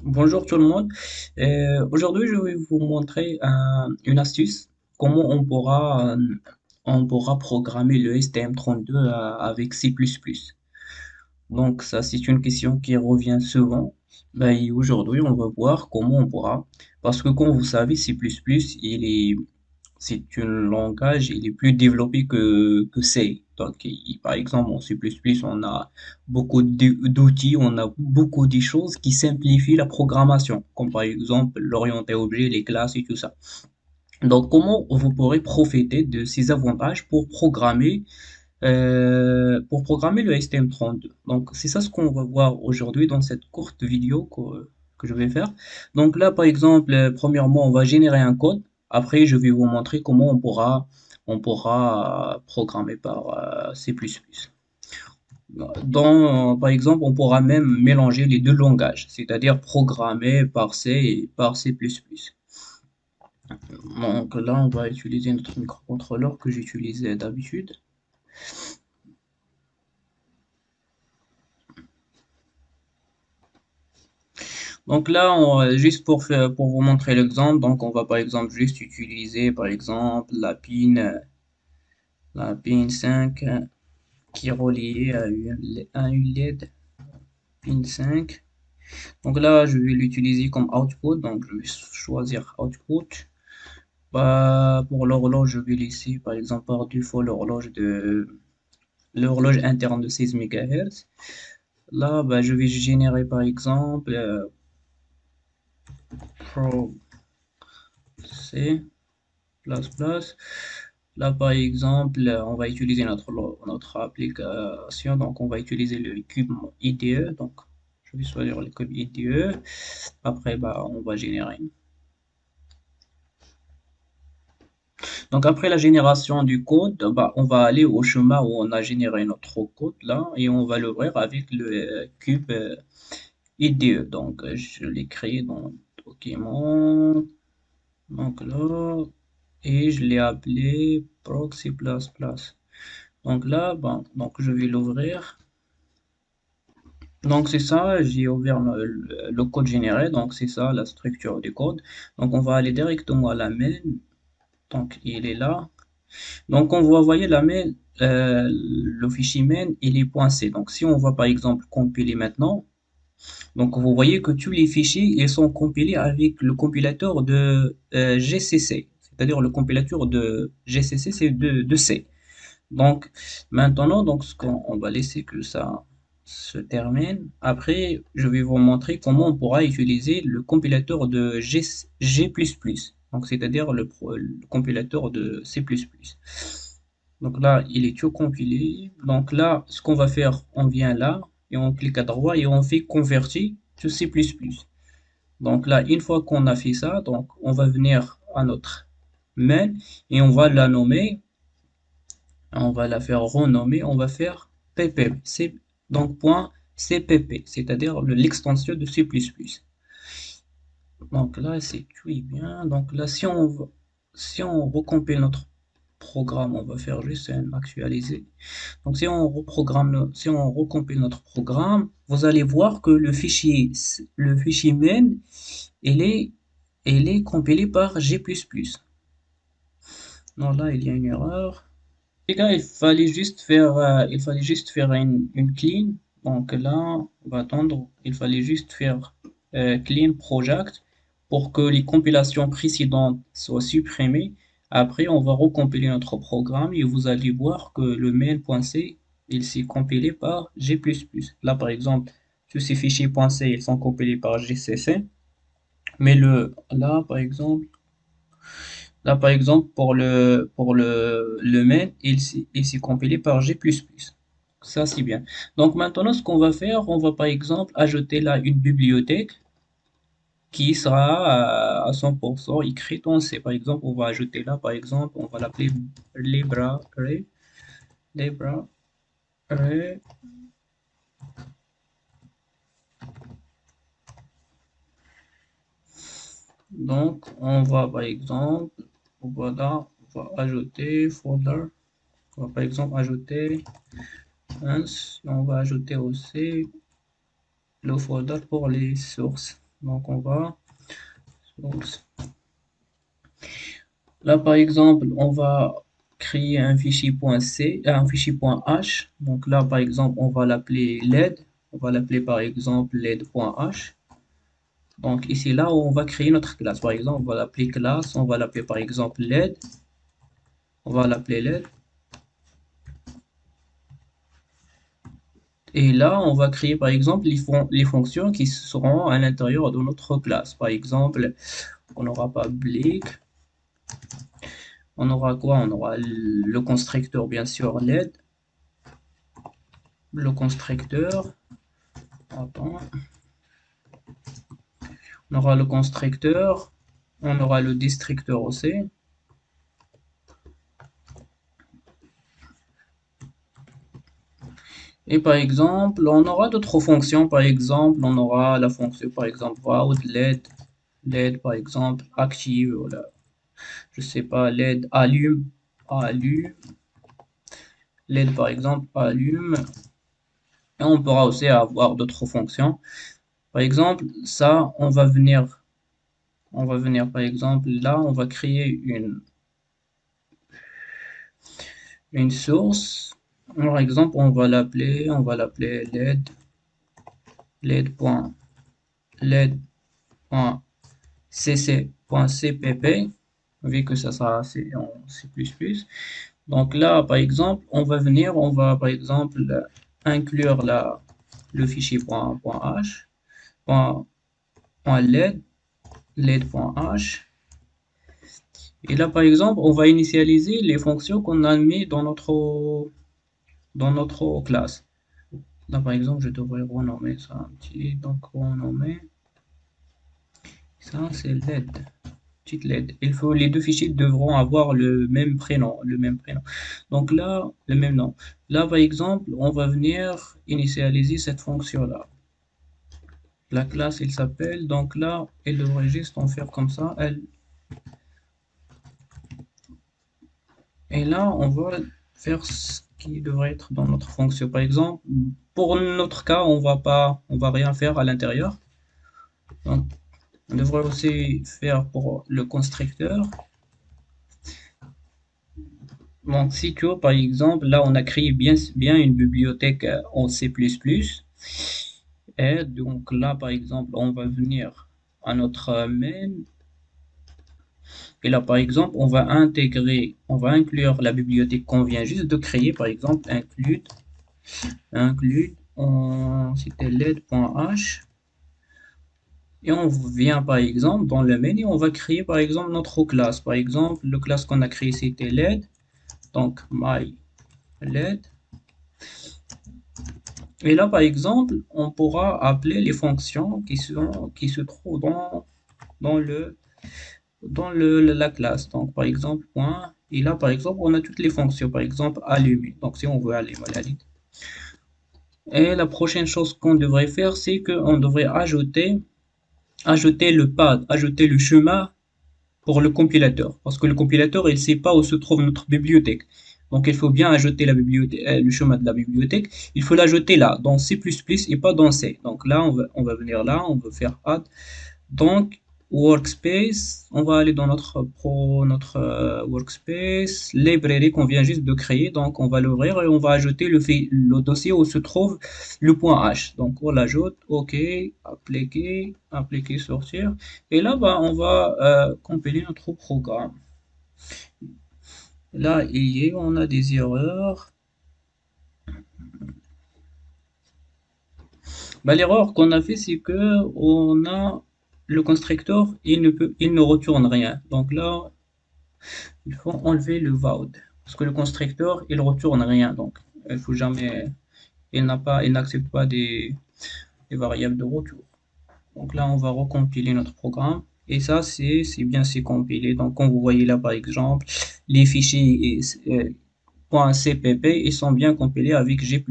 Bonjour tout le monde. Aujourd'hui, je vais vous montrer une astuce, comment on pourra programmer le STM32 avec C++. Donc ça, c'est une question qui revient souvent. Et aujourd'hui, on va voir comment on pourra. Parce que comme vous savez, C++, c'est un langage, il est plus développé que C. Donc, par exemple, en C++, on a beaucoup d'outils, on a beaucoup de choses qui simplifient la programmation, comme par exemple l'orienté objet, les classes et tout ça. Donc, comment vous pourrez profiter de ces avantages pour programmer le STM32. Donc, c'est ça ce qu'on va voir aujourd'hui dans cette courte vidéo que je vais faire. Donc là, par exemple, premièrement, on va générer un code. Après, je vais vous montrer comment on pourra programmer par C++. Par exemple, on pourra même mélanger les deux langages, c'est-à-dire programmer par C et par C++. Donc là, on va utiliser notre microcontrôleur que j'utilisais d'habitude. Donc là, juste pour vous montrer l'exemple, donc on va par exemple juste utiliser par exemple la pin 5 qui est reliée à une LED pin 5. Donc là, je vais l'utiliser comme output, donc je vais choisir output. Pour l'horloge, je vais laisser par exemple par défaut l'horloge interne de 16 MHz. Là, je vais générer par exemple pro C plus plus. Là, par exemple, on va utiliser notre application. Donc, on va utiliser le cube IDE. Donc, je vais choisir le cube IDE. Après, on va générer. Donc, après la génération du code, on va aller au chemin où on a généré notre code là et on va l'ouvrir avec le cube IDE. Donc, je l'ai créé dans le document. Donc là, et je l'ai appelé proxy++. Donc là, donc je vais l'ouvrir. Donc c'est ça, j'ai ouvert le code généré, donc c'est ça la structure du code. Donc on va aller directement à la main, donc il est là. Donc on va envoyer la main, le fichier main, il est .c. Donc si on va par exemple compiler maintenant, donc vous voyez que tous les fichiers ils sont compilés avec le compilateur de GCC, c'est-à-dire le compilateur de GCC c'est de C. Donc maintenant, donc ce qu'on on va laisser que ça se termine. Après, je vais vous montrer comment on pourra utiliser le compilateur de G++. Donc c'est-à-dire le compilateur de C++. Donc là, il est tout compilé. Donc là, ce qu'on va faire, on vient là et on clique à droite et on fait convertir to C++. Donc là, une fois qu'on a fait ça, donc on va venir à notre main et on va la nommer. On va la faire renommer, on va faire pp, donc point cpp, c'est-à-dire l'extension de C++. Donc là, c'est tout est bien. Donc là, si on recompile notre programme, on va faire juste un actualiser. Donc si on recompile notre programme, vous allez voir que le fichier main, il est, il est compilé par G++. Non, là, il y a une erreur. Les gars, il fallait juste faire une clean. Donc là, on va attendre. Il fallait juste faire clean project pour que les compilations précédentes soient supprimées. Après, on va recompiler notre programme et vous allez voir que le main.c, il s'est compilé par G++. Là, par exemple, tous ces fichiers .c, ils sont compilés par GCC. Mais là, par exemple, pour le main, il s'est compilé par G++. Ça, c'est bien. Donc maintenant, ce qu'on va faire, on va par exemple ajouter là une bibliothèque qui sera à 100% écrite en C. Par exemple, on va ajouter là, par exemple, on va l'appeler library. Library. Donc, on va par exemple, voilà, on va ajouter folder. On va par exemple ajouter on va ajouter aussi le folder pour les sources. Donc on va là par exemple on va créer un fichier .c, un fichier .h. Donc là par exemple on va l'appeler LED. On va l'appeler par exemple LED.h. Donc ici là où on va créer notre classe. Par exemple on va l'appeler classe. On va l'appeler par exemple LED. On va l'appeler LED. Et là, on va créer par exemple les fonctions qui seront à l'intérieur de notre classe. Par exemple, on aura public, on aura quoi? On aura le constructeur, bien sûr, LED, le constructeur, attends, on aura le constructeur, on aura le destructeur aussi. Et par exemple, on aura d'autres fonctions. Par exemple, on aura la fonction, par exemple, out LED, par exemple, active, voilà. Je sais pas, LED allume, LED par exemple allume, et on pourra aussi avoir d'autres fonctions. Par exemple, ça, on va venir par exemple là, on va créer une source. Par exemple, on va l'appeler LED.cc.cpp, vu que ça sera en C++. Donc là, par exemple, on va par exemple inclure le fichier .h, .led, led.h. Et là, par exemple, on va initialiser les fonctions qu'on a mis dans notre classe. Là, par exemple, je devrais renommer ça un petit, donc renommer ça, c'est led. Petite LED. Les deux fichiers devront avoir le même prénom. Donc là, le même nom. Là, par exemple, on va venir initialiser cette fonction-là. La classe, elle s'appelle, donc là, elle devrait juste en faire comme ça. Et là, on va faire ce qui devrait être dans notre fonction. Par exemple, pour notre cas, on va rien faire à l'intérieur. Donc, on devrait aussi faire pour le constructeur. Donc, si tu veux, par exemple, là, on a créé bien une bibliothèque en C++. Et donc là, par exemple, on va venir à notre main. Et là, par exemple, on va inclure la bibliothèque qu'on vient juste de créer. Par exemple, c'était led.h. Et on vient, par exemple, dans le main et on va créer, par exemple, notre classe. Par exemple, le classe qu'on a créé, c'était led. Donc, my led. Et là, par exemple, on pourra appeler les fonctions qui se trouvent dans la classe. Donc, par exemple, point. Et là, par exemple, on a toutes les fonctions. Par exemple, allumer. Donc, si on veut allumer la ligne. Et la prochaine chose qu'on devrait faire, c'est qu'on devrait ajouter le path, ajouter le chemin pour le compilateur. Parce que le compilateur, il ne sait pas où se trouve notre bibliothèque. Donc, il faut bien ajouter le chemin de la bibliothèque. Il faut l'ajouter là, dans C++ et pas dans C. Donc là, on va venir là, on va faire add. Donc, workspace, on va aller dans notre workspace, librairie qu'on vient juste de créer. Donc, on va l'ouvrir et on va ajouter le dossier où se trouve le point H. Donc, on l'ajoute, OK, appliquer, sortir. Et là, bah, on va compiler notre programme. Là, on a des erreurs. Bah, l'erreur qu'on a fait, c'est que on a le constructeur, il ne retourne rien. Donc là, il faut enlever le void parce que le constructeur, il retourne rien. Donc, il faut jamais, il n'accepte pas des variables de retour. Donc là, on va recompiler notre programme. Et ça, c'est compilé. Donc, comme vous voyez là, par exemple, les fichiers .cpp, ils sont bien compilés avec G++.